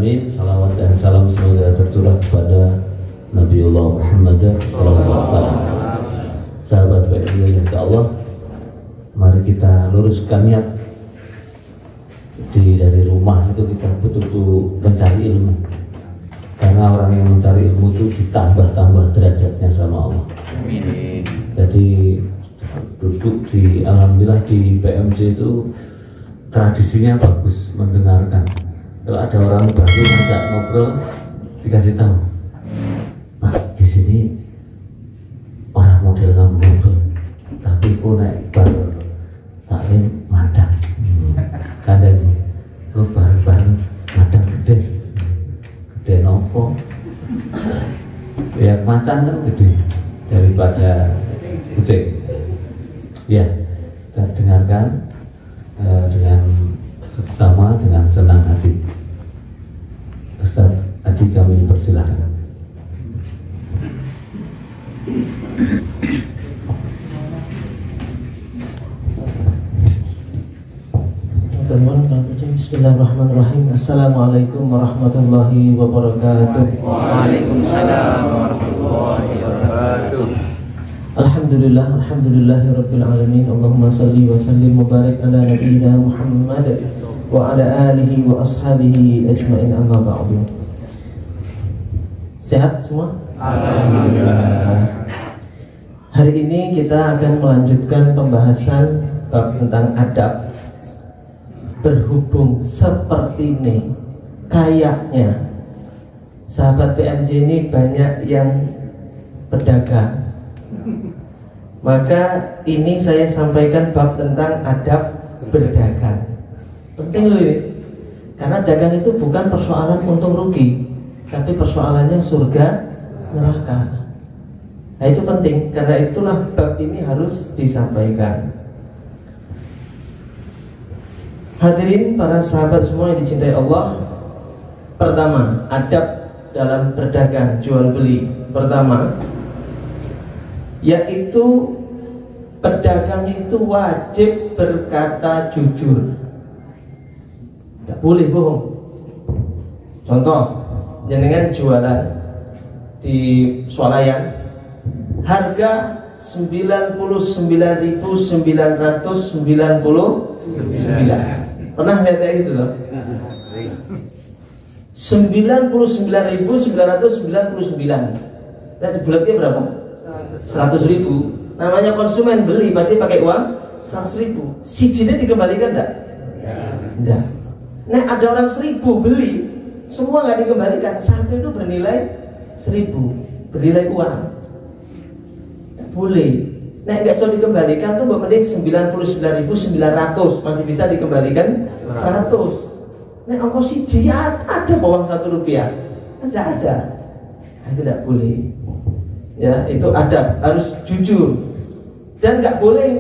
alamin. Salawat dan salam semoga tercurah kepada Nabiullah Muhammad SAW. Sahabat PMJ ya Allah, mari kita luruskan niat dari rumah itu kita betul-betul mencari ilmu, karena orang yang mencari ilmu itu ditambah-tambah derajatnya sama Allah. Amin. Jadi duduk di alhamdulillah di PMJ itu tradisinya bagus mendengarkan. Kalau ada orang baru ngajak ngobrol dikasih tahu, Pak, di sini orang model kamu ngobrol, tapi aku naik bar taklim madang. Kandani, lu bareng-bareng madang gede nopo. Ya macan kan gede daripada kucing. Ya, kita dengarkan dengan seksama, dengan senang hati. Ustaz Adi, kami persilahkan. Bismillahirrahmanirrahim. Assalamualaikum warahmatullahi wabarakatuh. Waalaikumsalam warahmatullahi wabarakatuh. Alhamdulillahirabbil alamin. Allahumma shalli wa sallim wa barik ala nabiyyina Muhammad wa ala alihi wa ashabihi ajmain, amma ba'du. Sehat semua? Alhamdulillah. Hari ini kita akan melanjutkan pembahasan bab tentang adab. Berhubung seperti ini, kayaknya sahabat PMJ ini banyak yang pedagang, maka ini saya sampaikan bab tentang adab berdagang. Penting loh ini, karena dagang itu bukan persoalan untung rugi, tapi persoalannya surga neraka. Nah itu penting, karena itulah bab ini harus disampaikan. Hadirin para sahabat semua yang dicintai Allah, pertama, adab dalam berdagang jual beli. Pertama, yaitu pedagang itu wajib berkata jujur, tidak boleh bohong. Contoh, jenengan jualan di swalayan, harga 99.999. Pernah lihat kayak gitu loh? 99.999. Dan bulatnya berapa? 100.000. Namanya konsumen beli pasti pakai uang 100.000. Sijinya dikembalikan enggak? Enggak. Nah ada orang 1.000 beli, semua nggak dikembalikan. Satu itu bernilai 1.000, bernilai uang. Boleh. Nah nggak bisa dikembalikan tuh mending 99.900 masih bisa dikembalikan 100. Nah ongkos siji ada uang 1 rupiah, tidak ada. Nah, tidak boleh. Ya itu adab, harus jujur dan nggak boleh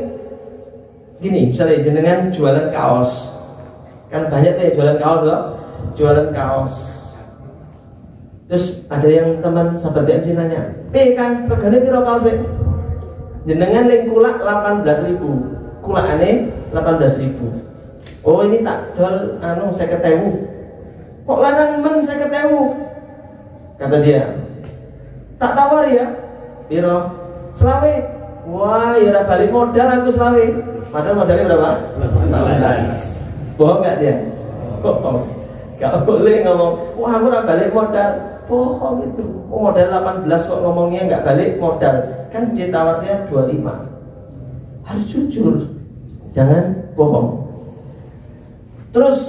gini. Misalnya jenengan jualan kaos, kan banyak tuh ya jualan kaos loh, jualan kaos. Terus ada yang teman sahabat DMC nanya, kan regane piro kaosnya? Jenengan yang kulak 18.000, kulak aneh 18.000. Oh ini tak jual saya ketemu. Kok larang men saya ketemu? Kata dia, tak tawar ya, piro? Selawe. Wah ya balik modal aku selawe. Padahal modalnya berapa? 18. Bohong gak dia? Bohong. Gak boleh ngomong, wah aku balik modal. Bohong itu. Oh, modal 18 kok ngomongnya nggak balik modal. Kan dia tawarnya 25. Harus jujur, jangan bohong. Terus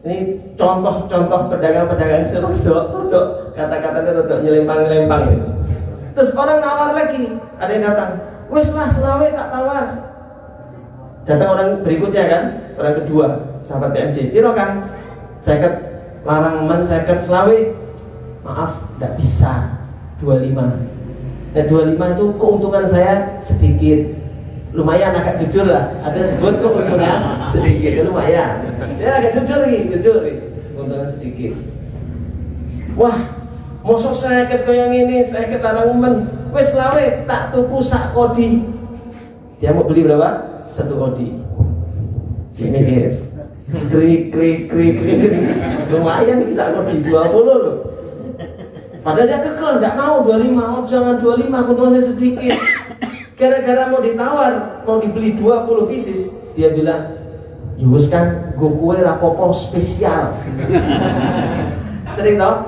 ini contoh-contoh pedagang-pedagang serodok, kata-katanya rodok nyelempang-nyelempang gitu. Terus orang nawar lagi, ada yang datang, wes lah selawe tak tawar. Datang orang berikutnya kan, orang kedua, sahabat PMJ, piro kan? Saya larang men, saya selawe. Maaf, tidak bisa 25. Nah 25 itu keuntungan saya sedikit. Lumayan agak jujur lah. Ada sebut keuntungan sedikit, lumayan. Ya agak jujur nih. Keuntungan sedikit. Wah, mosok saya yang ini, saya larang men. Wes lawe tak tuku sak kodi. Dia mau beli berapa? 1 kodi. Ini krik. lumayan bisa kok di 20 loh. Padahal dia kekeh, nggak mau 25, oh jangan 25, keuntungan saya sedikit. Gara-gara mau ditawar, mau dibeli 20 pieces, dia bilang, yus kan, gue kue rapopo spesial. Sering toh?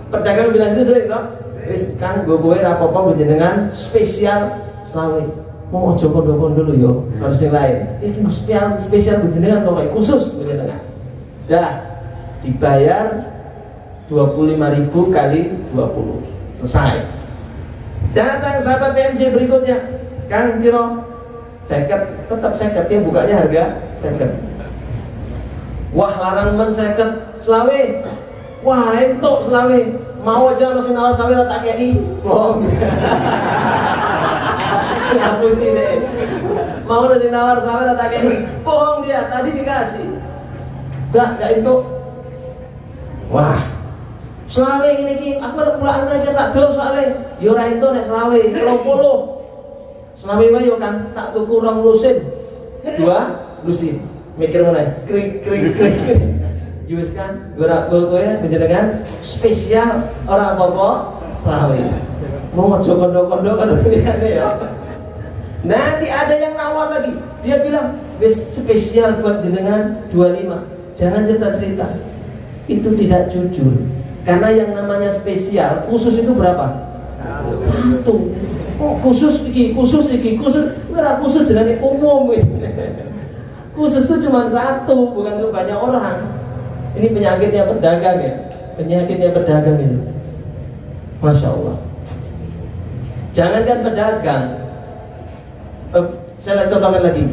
Pedagang bilang itu sering toh? Wis kan, gue kue rapopo dengan spesial selawe. Mau ojo kondo-kondo dulu yo, harus yang lain. Ini spesial dengan kok khusus dengan. Dah, dibayar 25.000 kali 20, selesai. Datang sahabat PMJ berikutnya, Kang Piro, seket, tetap seket, dia bukanya harga seket. Wah larang men seket, selawe. Wah entuk selawe, mau aja masih nawar selawe tak kei, bohong. Ngapusi deh. Mau masih nawar selawe tak kei, bohong dia. Tadi dikasih, enggak entuk. Wah. Selawe ini ki, aku ada pulaan aja tak dol soalnya. Yo ora ento nek selawe 20. Selawe wae yo kan tak tuku 2 lusin. 2 lusin. Mikir meneh. Kring. Yus kan, ora kowe panjenengan spesial ora apa-apa selawe. Mau ojo kondo-kondo kan liyane ya. Nanti ada yang nawar lagi. Dia bilang, "Wis spesial buat jenengan 25." Jangan cerita-cerita. Itu tidak jujur. Karena yang namanya spesial, khusus itu berapa? 1. Oh khusus iki, ora khusus jenenge umum. Khusus itu cuma 1, bukan untuk banyak orang. Ini penyakitnya pedagang ya. Penyakitnya pedagang itu. Masya Allah. Jangankan pedagang. Saya contohkan lagi.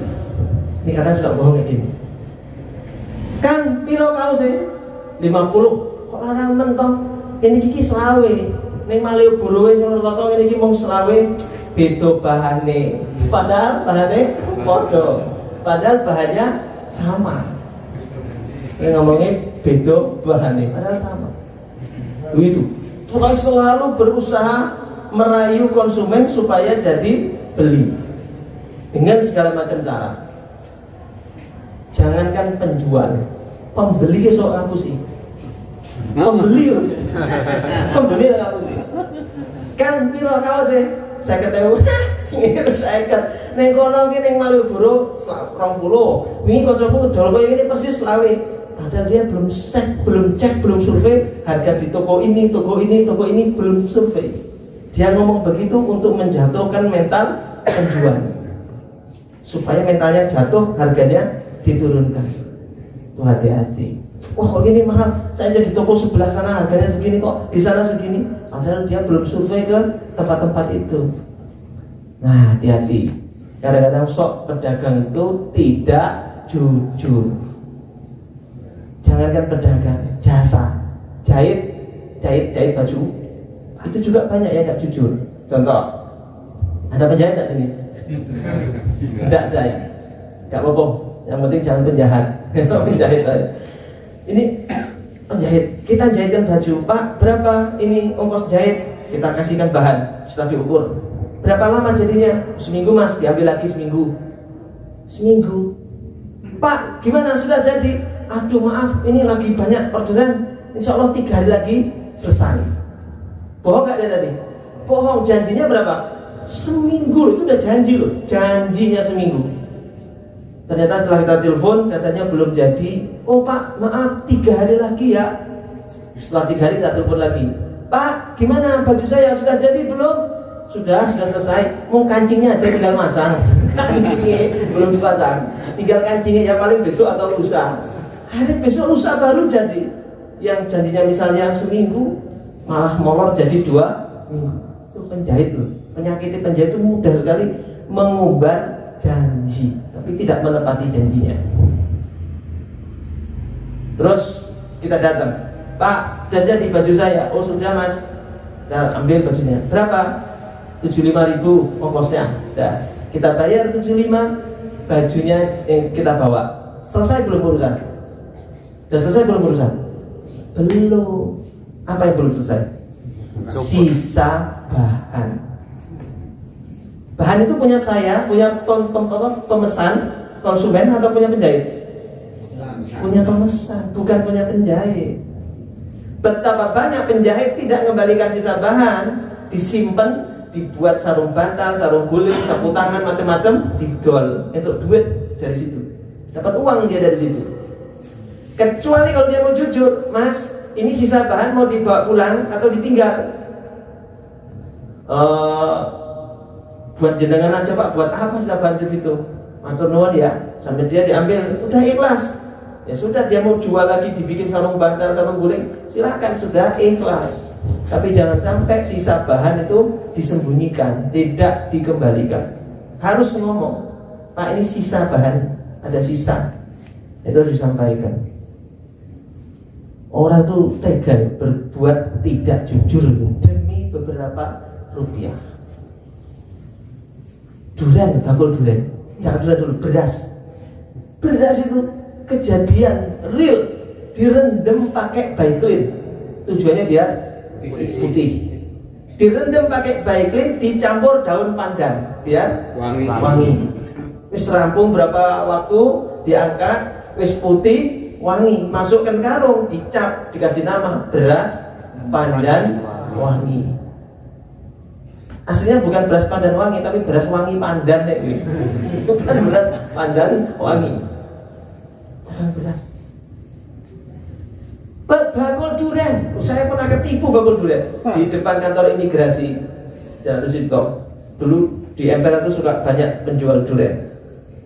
Ini kadang sudah bohong kayak gini. Kang, piro kaose? 50. Kok larang mentok? Ini kiki selawe. Ning Malioboro sono toto ngene iki mung selawe, beda bahane. Padahal bahane padha. Padahal bahannya sama. Ini ngomongnya beda bahane, padahal sama. Itu. Pokoknya selalu berusaha merayu konsumen supaya jadi beli dengan segala macam cara. Jangankan penjual, pembeli esok ngapusi. Pembeli aku sih. Kan piro kaose? 50.000. Ini 50. Ning kono ki ning Malioboro 20. Wingi kancaku dol koyo ngene persis selawe. Padahal dia belum cek, belum survei harga di toko ini belum survei. Dia ngomong begitu untuk menjatuhkan mental penjual. Supaya mentalnya jatuh, harganya diturunkan. Tuh hati-hati. Wah kok ini mahal, saya jadi toko sebelah sana harganya segini kok, di sana segini. Padahal dia belum survei ke tempat-tempat itu. Nah hati-hati. Kadang-kadang sok pedagang itu tidak jujur. Jangankan pedagang, jasa, jahit baju, itu juga banyak yang tidak jujur. Contoh, ada penjahit tidak sini? Tidak jahit, tidak apa-apa. Yang penting jangan penjahat. Penjahit aja. Ini penjahit, kita jahitkan baju, Pak berapa ini ongkos jahit? Kita kasihkan bahan, setelah diukur berapa lama jadinya? Seminggu mas, diambil lagi seminggu. Pak gimana sudah jadi? Aduh maaf, ini lagi banyak orderan, insya Allah 3 hari lagi selesai. Bohong gak dia tadi? Bohong, janjinya berapa? Seminggu, itu udah janji loh, janjinya seminggu. Ternyata setelah kita telepon katanya belum jadi. Oh Pak, maaf 3 hari lagi ya. Setelah 3 hari kita telepon lagi. Pak, gimana baju saya sudah jadi belum? Sudah selesai. Mau kancingnya aja tinggal masang. Kancingnya belum dipasang. Tinggal kancingnya ya paling besok atau lusa. Hari besok lusa baru jadi. Yang janjinya misalnya seminggu malah molor jadi 2 minggu. Itu penjahit loh. Penyakit penjahit itu mudah sekali mengubah janji, tapi tidak menepati janjinya. Terus kita datang, Pak, sudah jadi baju saya. Oh sudah mas, kita ambil bajunya. Berapa? 75.000 ongkosnya. Nah, kita bayar 75, bajunya yang kita bawa. Selesai belum urusan? Sudah selesai belum urusan? Belum. Apa yang belum selesai? Sisa bahan. Bahan itu punya saya, punya pemesan, konsumen atau punya penjahit? punya pemesan, bukan punya penjahit. Betapa banyak penjahit tidak mengembalikan sisa bahan, disimpan, dibuat sarung bantal, sarung guling, sapu tangan, macam-macam, didol. Itu duit dari situ, dapat uang dia dari situ. Kecuali kalau dia mau jujur, Mas, ini sisa bahan mau dibawa pulang atau ditinggal. Buat jenengan aja Pak, buat apa sisa bahan segitu? Matur nuwun ya, sampai dia diambil, udah ikhlas. Ya sudah, dia mau jual lagi, dibikin sarung bantal, sarung guling, silakan, sudah ikhlas. Tapi jangan sampai sisa bahan itu disembunyikan, tidak dikembalikan. Harus ngomong, Pak ini sisa bahan, ada sisa, itu harus disampaikan. Orang tuh tega berbuat tidak jujur demi beberapa rupiah. Durian, bakul durian, jangan durian dulu, beras. Beras itu kejadian real, direndam pakai Baiklin, tujuannya biar putih. Direndam pakai Baiklin, dicampur daun pandan biar wangi. Wis rampung berapa waktu, diangkat, wis putih, wangi, masukkan karung, dicap, dikasih nama beras pandan wangi. Aslinya bukan beras pandan wangi, tapi beras wangi pandan deh. Bukan beras pandan wangi. Bukan beras. Bakul durian, saya pernah ketipu bakul durian di depan kantor imigrasi Jalan Rusito. Dulu di MPR itu suka banyak penjual durian.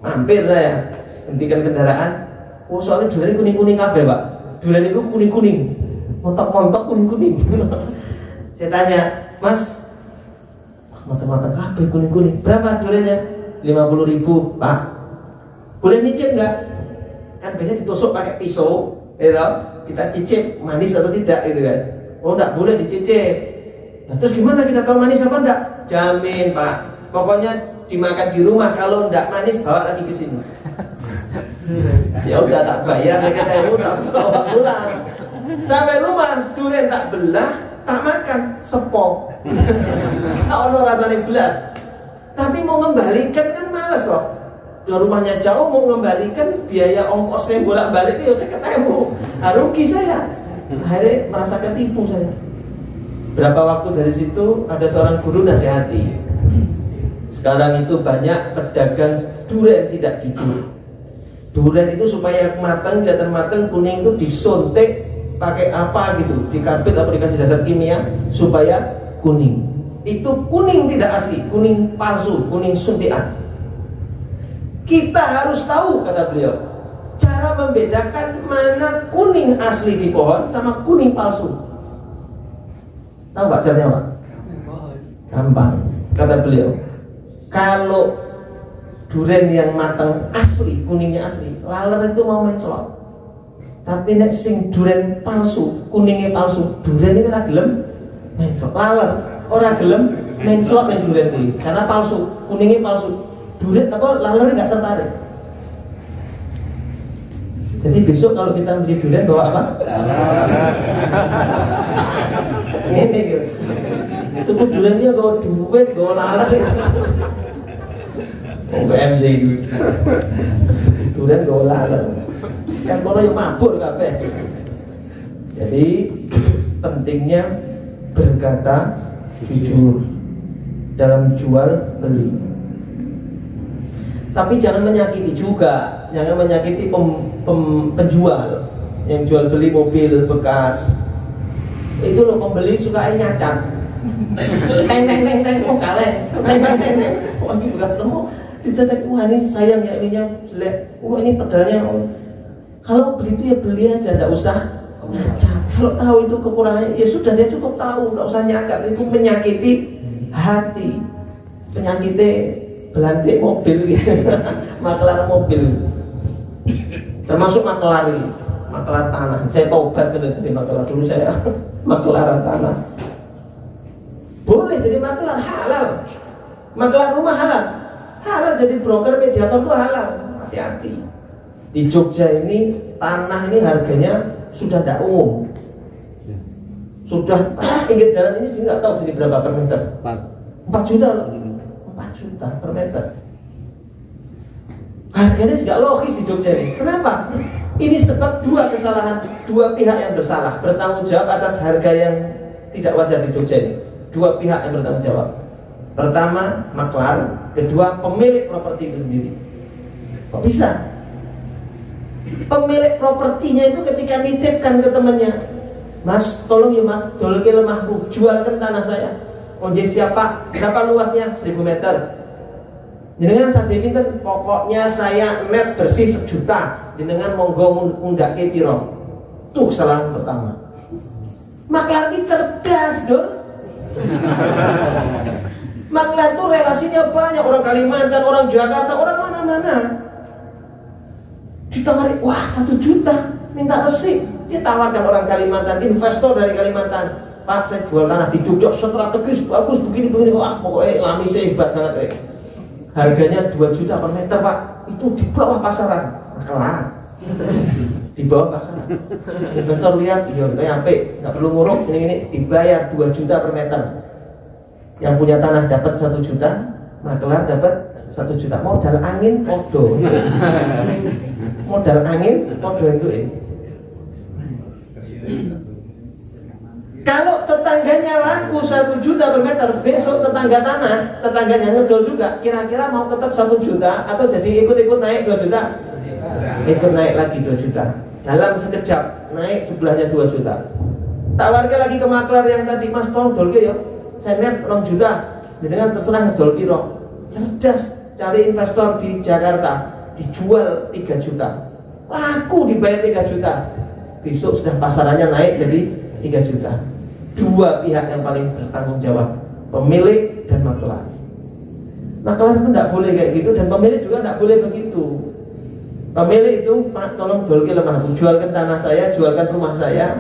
Mampir saya, hentikan kendaraan. Oh soalnya durian kuning-kuning kabeh Pak. Durian itu kuning-kuning, montok-montok kuning-kuning. Saya tanya, Mas, matang-matang kabeh kuning-kuning. Berapa duriannya? 50.000 Pak. Boleh nyicip nggak? Kan biasanya ditusuk pakai pisau, gitu. Kita cicip manis atau tidak, gitu kan? Oh nggak boleh dicicip. Nah, terus gimana kita tahu manis apa enggak? Jamin Pak. Pokoknya dimakan di rumah, kalau enggak manis bawa lagi ke sini. Ya udah tak bayar, mereka tak bawa pulang. Sampai rumah durian tak belah, tak makan, sepok. Ono rasanya belas. Tapi mau ngembalikan kan males loh. Dari rumahnya jauh, mau ngembalikan biaya ongkosnya bolak-balik ya saya ketemu. Rugi saya. Akhirnya merasa ketipu saya. Berapa waktu dari situ ada seorang guru nasihati. Sekarang itu banyak pedagang durian tidak jujur. Durian itu supaya matang, kelihatan matang, kuning itu disuntik pakai apa gitu, dikarbit atau dikasih zat kimia supaya kuning. Itu kuning tidak asli, kuning palsu, kuning suntikan. Kita harus tahu, kata beliau, cara membedakan mana kuning asli di pohon sama kuning palsu. Tahu Pak caranya Pak? Gampang, kata beliau. Kalau durian yang matang asli, kuningnya asli, laler itu mau mencolok. Tapi nek sing durian palsu, kuningnya palsu, durian ini ora gelem mencolok. Laler ora gelem mencolok ning durian iki karena palsu, kuningnya palsu. Durian apa laler nggak tertarik. Jadi besok kalau kita beli durian bawa apa? Ini gitu. Itu pun duriannya bawa duit, bawa laler. BMJ gitu. Durian bawa laler. Kan kalau yang mabuk kabeh. Jadi pentingnya berkata jujur dalam jual beli. Tapi jangan menyakiti juga, jangan menyakiti penjual yang jual beli mobil bekas. Itu loh pembeli suka nyacat. Neng, oh kaleng. Neng, oh ini bekas nemu. Dicatat, wah ini sayang ya ininya jelek. Wah ini pedalnya. Kalau beli itu ya beli aja, tidak usah nyacat. Kalau tahu itu kekurangannya, ya sudah dia cukup tahu, tidak usah nyacat. Itu menyakiti hati, menyakiti belantik mobil, makelar mobil, termasuk makelar tanah. Saya tobat benar jadi makelar dulu, saya makelaran tanah. Boleh jadi makelar, halal. Makelar rumah halal, halal jadi broker mediator itu halal. Hati-hati. Di Jogja ini tanah ini harganya sudah tidak umum. Sudah pinggir jalan ini nggak tahu jadi berapa per meter. 4 juta. 4 juta per meter. Harganya tidak logis di Jogja ini. Kenapa? Ini sebab dua kesalahan, dua pihak yang bersalah bertanggung jawab atas harga yang tidak wajar di Jogja ini. Dua pihak yang bertanggung jawab. Pertama, maklar. Kedua, pemilik properti itu sendiri. Kok bisa? Pemilik propertinya itu ketika nitipkan ke temannya, Mas, tolong ya Mas, dolke lemahku, jualkan tanah saya. Kondisi siapa? Berapa luasnya? 1000 meter. Jenengan sadhe pinten? Pokoknya saya net bersih 1 juta. Jenengan monggo ngundake piro. Tuh kesalahan pertama. Maklar ini cerdas, Dor. Maklar itu relasinya banyak, orang Kalimantan, orang Jakarta, orang mana-mana. Ditawari, wah 1 juta, minta resik. Dia tawarkan orang Kalimantan, investor dari Kalimantan. Pak, saya jual tanah di Jogja strategis, bagus, begini-begini. Wah, pokoknya lami saya hebat banget. Harganya 2 juta per meter, Pak. Itu di bawah pasaran. Kelar. Di bawah pasaran. Investor lihat, iya, kita apik, nggak perlu nguruk, ini dibayar 2 juta per meter. Yang punya tanah dapat 1 juta, maklar dapat 1 juta. Modal angin, podo. Modal angin, podo itu. Kalau tetangganya laku 1 juta per meter, besok tetangganya ngedol juga, kira-kira mau tetap 1 juta atau jadi ikut-ikut naik 2 juta? Ikut naik lagi 2 juta. Dalam sekejap naik sebelahnya 2 juta. Tawarkan lagi ke maklar yang tadi, Mas tolong dolke ya, saya net 2 juta. Dengan terserah ngedol piro. Cerdas, cari investor di Jakarta, dijual 3 juta. Laku dibayar 3 juta. Besok sudah pasarannya naik jadi 3 juta. Dua pihak yang paling bertanggung jawab, pemilik dan maklar. Maklar itu tidak boleh kayak gitu, dan pemilik juga tidak boleh begitu. Pemilik itu, Pak, tolong dolke lemahku, jualkan tanah saya, jualkan rumah saya.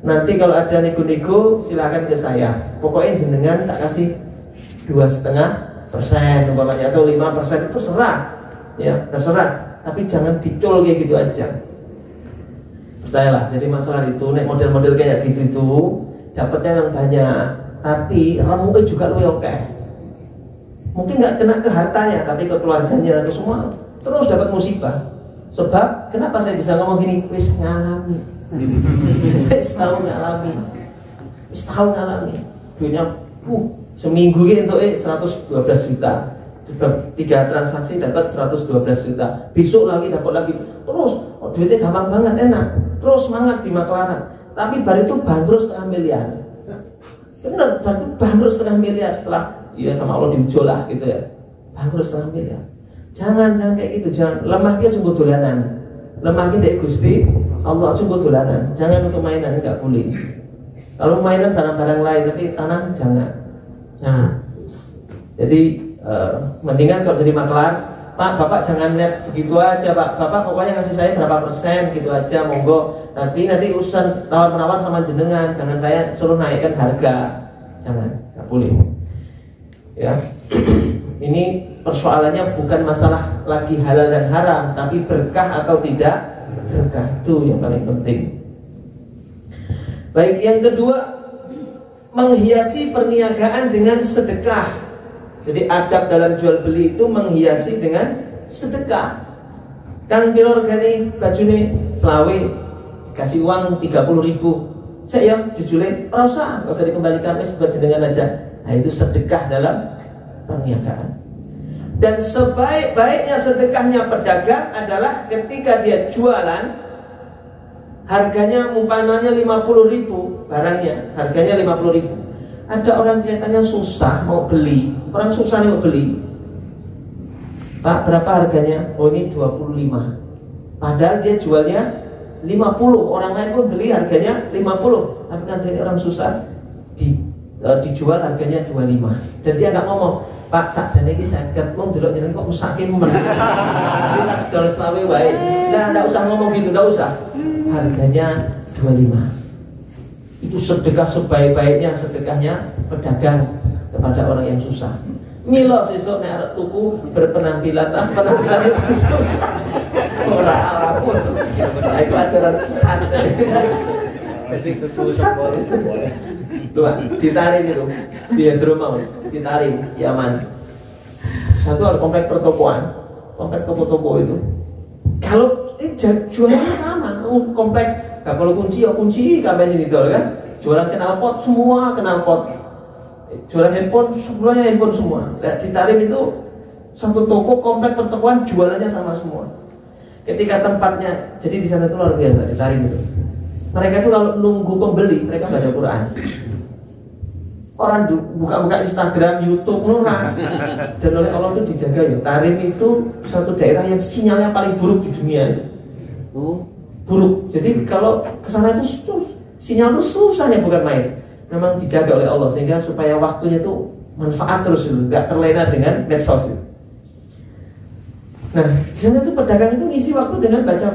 Nanti kalau ada nego-nego silakan ke saya. Pokoknya jenengan tak kasih 2,5% umpamanya atau 5%, itu serah, ya terserah. Tapi jangan dicol kayak gitu aja. Percayalah, jadi maklar itu nek model-model kayak gitu itu dapatnya yang banyak, tapi remuknya juga lebih oke. Mungkin nggak kena ke hartanya, tapi ke keluarganya, ke semua terus dapat musibah. Sebab kenapa saya bisa ngomong gini? Wis ngalami, wis tahu ngalami. Duitnya, seminggu gitu 112 juta. Sudah 3 transaksi dapat 112 juta. Besok lagi dapat lagi. Terus duitnya gampang banget, enak. Terus semangat di maklaran. Tapi baru itu bangkrut 1,5 miliar. Bener, baru bangkrut 1,5 miliar setelah dia sama Allah diujo lah gitu ya. Bangkrut 1,5 miliar. Jangan kayak gitu. Jangan lemah dia sungguh dolanan. Lemah dia dari Gusti Allah sungguh dolanan. Jangan untuk mainan, enggak boleh. Kalau mainan barang-barang lain, tapi tanah jangan. Nah, jadi mendingan kalau jadi maklar, Pak, Bapak jangan net begitu aja, Pak. Bapak pokoknya ngasih saya berapa persen gitu aja, monggo. Tapi nanti urusan tawar-menawar sama jenengan, jangan saya suruh naikkan harga. Jangan, nggak boleh. Ya, ini persoalannya bukan masalah lagi halal dan haram, tapi berkah atau tidak berkah, itu yang paling penting. Baik, yang kedua, menghiasi perniagaan dengan sedekah. Jadi adab dalam jual beli itu menghiasi dengan sedekah. Kang piro regane bajune selawe, dikasih uang 30.000. Saya ya jujule ora usah dikembalikan, wis buat jenengan aja. Nah, itu sedekah dalam perniagaan. Dan sebaik-baiknya sedekahnya pedagang adalah ketika dia jualan, harganya umpamanya 50.000 barangnya, harganya 50.000. Ada orang kelihatannya susah mau beli, orang susah nih mau beli. Pak, berapa harganya? Oh, ini 25. Padahal dia jualnya 50. Orang lain pun beli harganya 50. Tapi kan dari orang susah dijual harganya 25. Dan dia nggak ngomong, Pak, sakjane iki 50, mung delok jenengan kok mesake men. Kita dol selawe wae. Nah, enggak usah ngomong gitu, enggak usah. Harganya 25. Itu sedekah sebaik-baiknya, sedekahnya pedagang kepada orang yang susah. Milo sesuk nek arep tuku berpenampilan itu susah. Ora apapun. Itu ajaran sesat. Tuh, ditarik itu. Dia mau ditarik Yaman. Satu ada komplek pertokoan, komplek toko-toko itu. Kalau jualannya sama, komplek. Nah, kalau kunci sampai sini tuh kan. Jualan knalpot semua knalpot. Jualan handphone semuanya handphone semua. Nah, di Tarim itu satu toko komplek pertokoan jualannya sama semua. Ketika tempatnya, jadi di sana itu luar biasa di Tarim itu. Mereka itu kalau nunggu pembeli, mereka baca Quran. Orang buka-buka Instagram, YouTube, murah. Dan oleh Allah itu dijaga ya. Tarim itu satu daerah yang sinyalnya paling buruk di dunia. Buruk. Jadi kalau kesana itu sinyal itu susahnya bukan main. Memang dijaga oleh Allah sehingga supaya waktunya itu manfaat terus itu, nggak terlena dengan medsos itu. Nah, di sana itu pedagang itu ngisi waktu dengan baca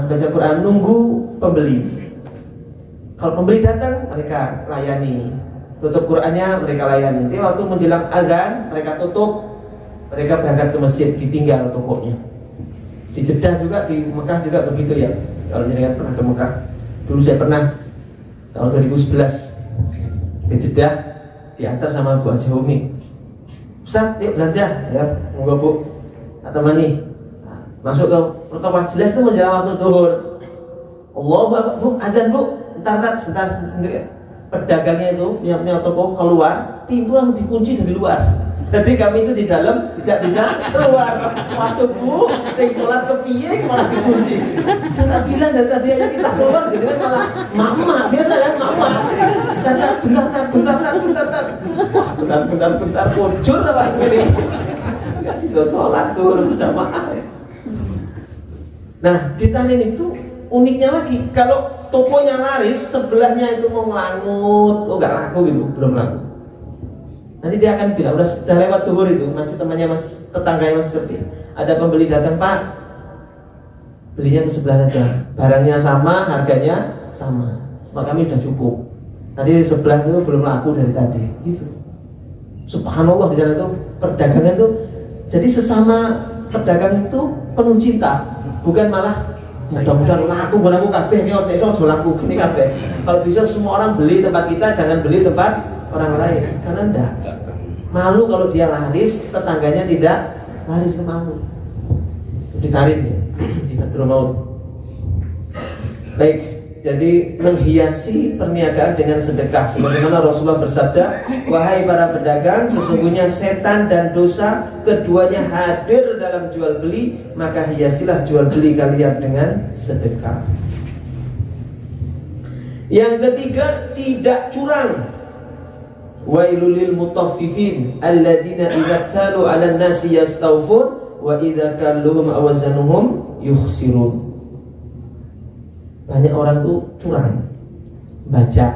Quran, nunggu pembeli. Kalau pembeli datang, mereka layani. Tutup Qurannya, mereka layani. Jadi waktu menjelang azan, mereka tutup, mereka berangkat ke masjid, ditinggal tokonya. Di Jeddah juga, di Mekah juga begitu ya. Kalau jenengan pernah ke Mekah, dulu saya pernah tahun 2011 di Jeddah, diantar sama Bu Haji Umi. Ustaz, yuk belanja, ya, monggo Bu. Temani, masuk ke pertokoan, jelas itu menjelang waktu zuhur. Allahu Akbar, Bu, azan Bu, sebentar. Pedagangnya itu punya toko keluar, pintu langsung dikunci dari luar. Jadi kami itu di dalam tidak bisa keluar. Waduh Bu, dari sholat ke piye malah dikunci. Kita bilang dari tadi aja kita keluar, jadi kan malah mama, biasa kan mama. Bentar, bocor apa ini? Kasih sholat turun berjamaah. Nah, di Tarim itu uniknya lagi, kalau tokonya laris, sebelahnya itu mau ngelangut, nggak laku gitu, belum laku. Nanti dia akan bilang, udah lewat zuhur itu, masih temannya masih tetangganya masih sepi. Ada pembeli datang, Pak, belinya ke sebelah saja, barangnya sama, harganya sama, cuma kami sudah cukup. Tadi sebelah itu belum laku dari tadi, gitu. Subhanallah, di sana itu perdagangan itu. Jadi sesama pedagang itu penuh cinta, bukan malah mudah-mudahan laku kabeh ini laku gini kabeh. Kalau bisa semua orang beli tempat kita, jangan beli tempat orang lain. Karena enggak. Malu kalau dia laris, tetangganya tidak laris, itu malu. Ditarik ya, di Badrul Maut. Baik. Jadi menghiasi perniagaan dengan sedekah. Sebagaimana Rasulullah bersabda, wahai para pedagang, sesungguhnya setan dan dosa keduanya hadir dalam jual beli, maka hiasilah jual beli kalian dengan sedekah. Yang ketiga, tidak curang. Wailul lil mutaffifin alladzina idza talu 'alan nasi yastawfun wa idza kalluhum aw wazanuhum yukhsirun. Banyak orang tuh curang, baca.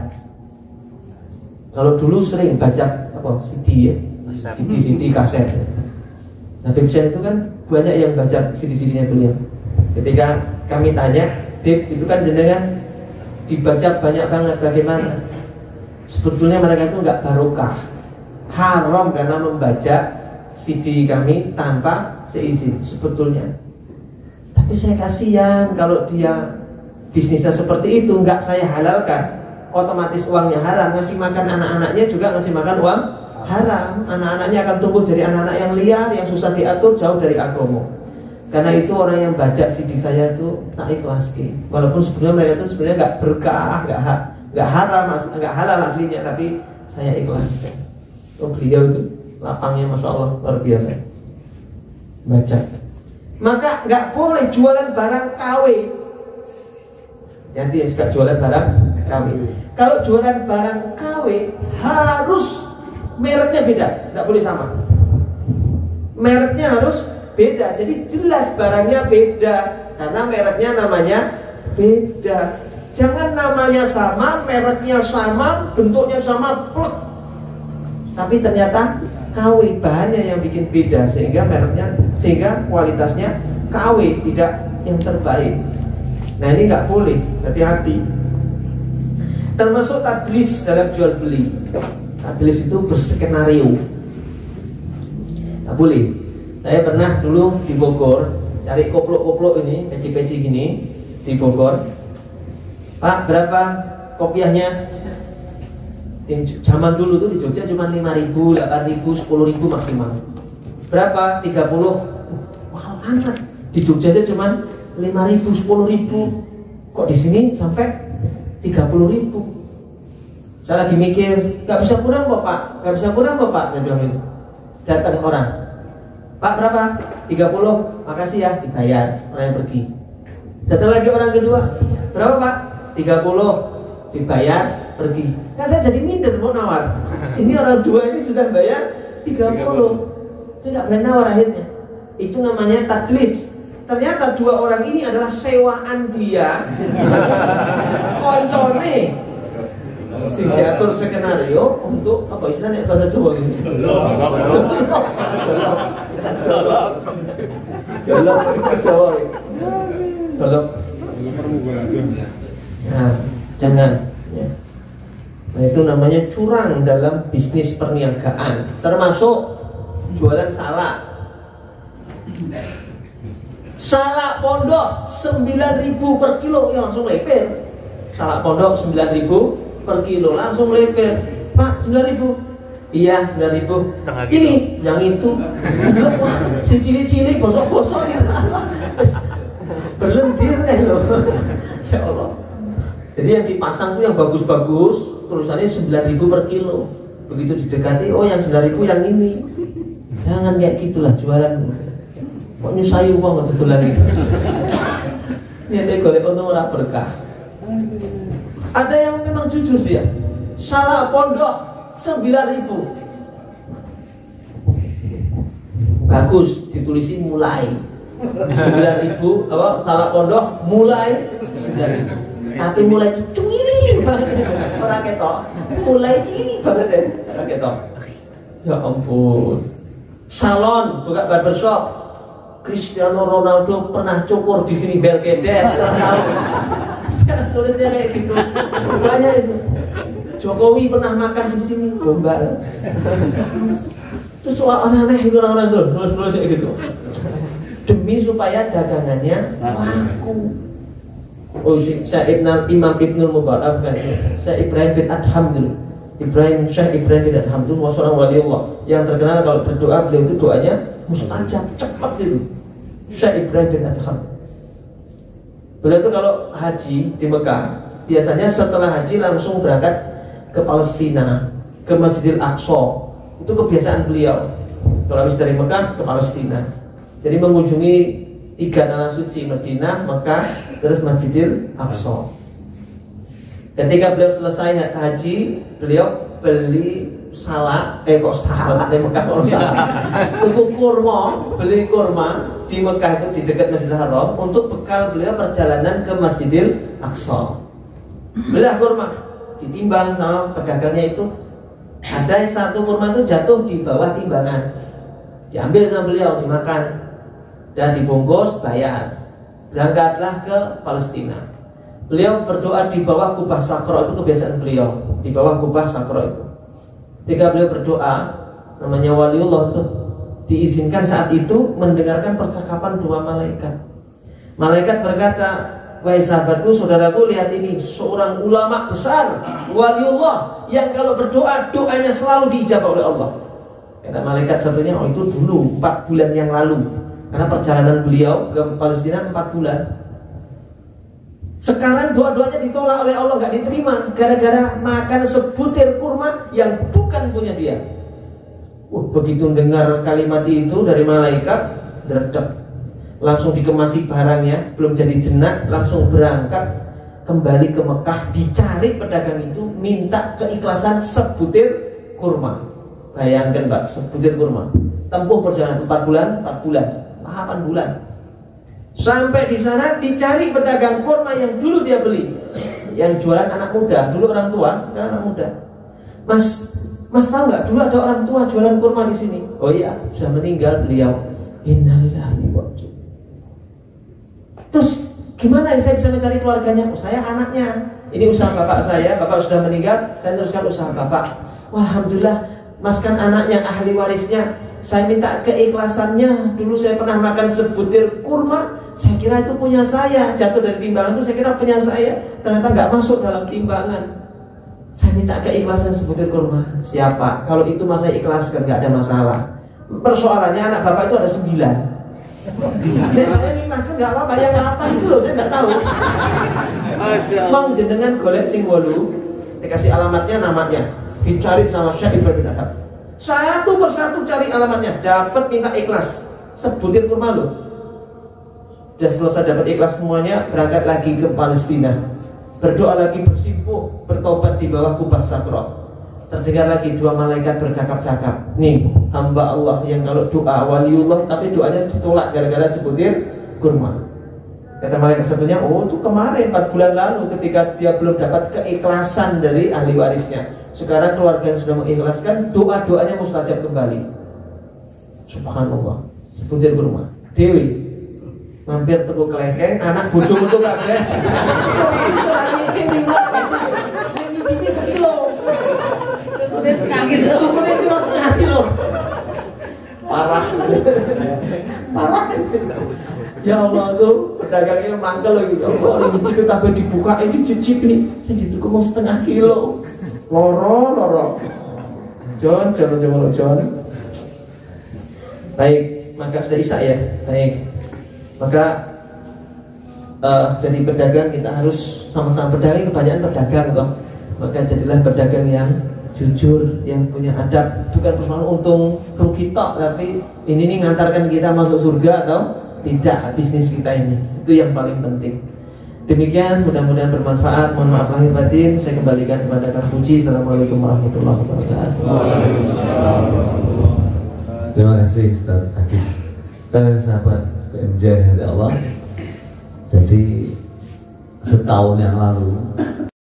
Kalau dulu sering baca apa CD ya, CD kaset. Nah, Dipsen itu kan banyak yang baca CD-CD-nya beliau. Ketika kami tanya, Dip, itu kan jenengan dibaca banyak banget, bagaimana? Sebetulnya mereka itu nggak barokah, haram karena membaca CD kami tanpa seizin sebetulnya. Tapi saya kasihan kalau dia bisnisnya seperti itu, nggak saya halalkan, otomatis uangnya haram. Ngasih makan anak-anaknya juga ngasih makan uang haram. Anak-anaknya akan tumbuh jadi anak-anak yang liar, yang susah diatur, jauh dari agama. Karena itu orang yang baca CD saya itu tak ikhlas, walaupun sebenarnya mereka itu sebenarnya nggak berkah, nggak haram, nggak halal aslinya, tapi saya ikhlaskan. Oh, beliau itu lapangnya masya Allah luar biasa baca. Maka nggak boleh jualan barang KW. Nanti suka jualan barang KW. Kalau jualan barang KW harus mereknya beda, nggak boleh sama. Mereknya harus beda, jadi jelas barangnya beda karena mereknya namanya beda. Jangan namanya sama, mereknya sama, bentuknya sama, plek. Tapi ternyata KW, bahannya yang bikin beda sehingga mereknya, sehingga kualitasnya KW, tidak yang terbaik. Nah, ini nggak boleh, hati-hati. Termasuk tadlis dalam jual beli. Tadlis itu berskenario. Nggak boleh. Saya pernah dulu di Bogor cari koplo-koplo ini, peci-peci gini di Bogor. Pak, berapa kopiahnya? Zaman dulu tuh di Jogja cuma 5.000, 8.000, 10.000 maksimal. Berapa? 30. Mahal amat. Di Jogja aja cuma 5.000, 10.000. Kok di sini sampai 30.000? Saya lagi mikir, nggak bisa kurang kok Pak, nggak bisa kurang kok Pak. Saya bilang gitu. Datang orang, Pak berapa? 30, makasih ya, dibayar. Orang yang pergi. Datang lagi orang kedua, berapa Pak? 30, dibayar, pergi. Kan saya jadi minder mau nawar. Ini orang dua ini sudah bayar 30. Saya nggak berani nawar akhirnya. Itu namanya tadlis. Ternyata dua orang ini adalah sewaan dia. Koncone si diatur skenario untuk apa istilahnya bahasa Jawa ini? Dolok Jawa. Dolok. Nah, jangan ya. Nah, itu namanya curang dalam bisnis perniagaan, termasuk jualan salak. Salak pondok 9.000 per kilo, ya langsung leper. Salak pondok 9.000 per kilo, langsung leper. Pak, 9.000. Iya, 9.000. Ini, yang itu. Si cili-cili gosok-gosok gitu. Berlendir loh. Ya Allah. Jadi yang dipasang tuh yang bagus-bagus, tulisannya 9.000 per kilo. Begitu didekati, oh yang 9.000 yang ini. Jangan kayak gitulah jualan. Kok nyusahi uang betul lagi. Ini ada golek untung ora berkah. Ada yang memang jujur dia. Salak pondok 9.000. Bagus, ditulisi mulai. 9.000 apa salak pondok mulai 9.000. Tapi mulai cili banget. Orang ketok. Mulai cili banget orang ketok. Ya ampun. Salon buka barbershop. Cristiano Ronaldo pernah cukur di sini Belgedes. Tulisnya kayak gitu. Banyak itu. Jokowi pernah makan di sini gombal. Terus aneh-aneh itu orang-orang itu nulis kayak gitu. Demi supaya dagangannya laku. Oh, Syekh Imam Ibnul Mubarak kan? Syekh Ibrahim bin Adham dulu. Syekh Ibrahim bin Adham itu seorang wali Allah yang terkenal kalau berdoa beliau itu doanya mustajab, cepat itu. Syekh Ibrahim bin Adham. Beliau itu kalau haji di Mekah, biasanya setelah haji langsung berangkat ke Palestina, ke Masjidil Aqsa. Itu kebiasaan beliau. Kalau habis dari Mekah ke Palestina. Jadi mengunjungi 3 tanah suci, Madinah, Mekah, terus Masjidil Aqsa. Ketika beliau selesai haji, beliau beli salak, kok salak di Mekah kok salak. Tuku kurma, beli kurma di Mekah itu di dekat Masjidil Haram untuk bekal beliau perjalanan ke Masjidil Aqsa. Belah kurma, ditimbang sama pedagangnya itu. Ada satu kurma itu jatuh di bawah timbangan. Diambil sama beliau, dimakan dan dibungkus, bayar. Berangkatlah ke Palestina. Beliau berdoa di bawah kubah sakro, itu kebiasaan beliau. Di bawah kubah sakro itu. Ketika beliau berdoa, namanya waliullah itu, diizinkan saat itu mendengarkan percakapan 2 malaikat. Malaikat berkata, wahai sahabatku, saudaraku, lihat ini, seorang ulama besar, waliullah, yang kalau berdoa, doanya selalu diijabah oleh Allah. Kata malaikat satunya, oh itu dulu 4 bulan yang lalu. Karena perjalanan beliau ke Palestina 4 bulan. Sekarang doa-doanya ditolak oleh Allah, gak diterima gara-gara makan sebutir kurma yang bukan punya dia. Begitu dengar kalimat itu dari malaikat, dredeg. Langsung dikemasi barangnya, belum jadi jenak, langsung berangkat kembali ke Mekah, dicari pedagang itu, minta keikhlasan sebutir kurma. Bayangkan Mbak, sebutir kurma. Tempuh perjalanan 4 bulan, 8 bulan. Sampai di sana dicari pedagang kurma yang dulu dia beli, yang jualan anak muda, dulu orang tua, kan anak muda. Mas tahu nggak? Dulu ada orang tua jualan kurma di sini. Oh iya, sudah meninggal beliau. Innalillahi wa inna. Terus gimana saya bisa mencari keluarganya? Oh, saya anaknya. Ini usaha bapak saya, bapak sudah meninggal, saya teruskan usaha bapak. Wah, alhamdulillah, mas kan anaknya, ahli warisnya. Saya minta keikhlasannya. Dulu saya pernah makan sebutir kurma, saya kira itu punya saya. Jatuh dari timbangan itu saya kira punya saya. Ternyata nggak masuk dalam timbangan. Saya minta keikhlasan sebutir kurma. Siapa? Kalau itu mas saya ikhlaskan, nggak ada masalah. Persoalannya anak bapak itu ada 9. Dan saya minta ikhlas nggak apa-apa, yang 8 itu loh saya nggak tahu. Mang jenengan golek sing 8, dikasih alamatnya, namanya, dicari sama Syekh Ibrahim Adham. Satu persatu cari alamatnya, dapat minta ikhlas, sebutir kurma loh. Sudah selesai dapat ikhlas semuanya, berangkat lagi ke Palestina, berdoa lagi, bersimpuh, bertobat di bawah kubah Sakra. Terdengar lagi 2 malaikat bercakap-cakap. Nih hamba Allah yang kalau doa waliullah tapi doanya ditolak gara-gara sebutir kurma. Kata malaikat satunya, oh itu kemarin 4 bulan lalu ketika dia belum dapat keikhlasan dari ahli warisnya. Sekarang keluarga yang sudah mengikhlaskan, doa-doanya mustajab kembali. Subhanallah, sebutir kurma. Dewi mampir tuku kelengkeng, anak bojomu tuh kabeh. Ini sekilo. Udah setengah kilo. Parah. Ya Allah tuh pedagangnya mangkel lagi. Allah nyicipi kabeh dibuka, ini dicicipi. Sing dituku mau setengah kilo. Loro. John. Baik, maka sudah isya ya. Baik. Maka jadi pedagang kita harus sama-sama berdagang, kebanyakan pedagang toh. Maka jadilah pedagang yang jujur, yang punya adab, bukan persoalan untung rugi tok, tapi ini ngantarkan kita masuk surga atau tidak bisnis kita ini. Itu yang paling penting. Demikian, mudah-mudahan bermanfaat. Mohon maaf lahir batin. Saya kembalikan kepada Kang Puji. Assalamualaikum warahmatullahi wabarakatuh. Terima kasih Ustaz Akif. Sahabat PMJ dari Allah. Jadi setahun yang lalu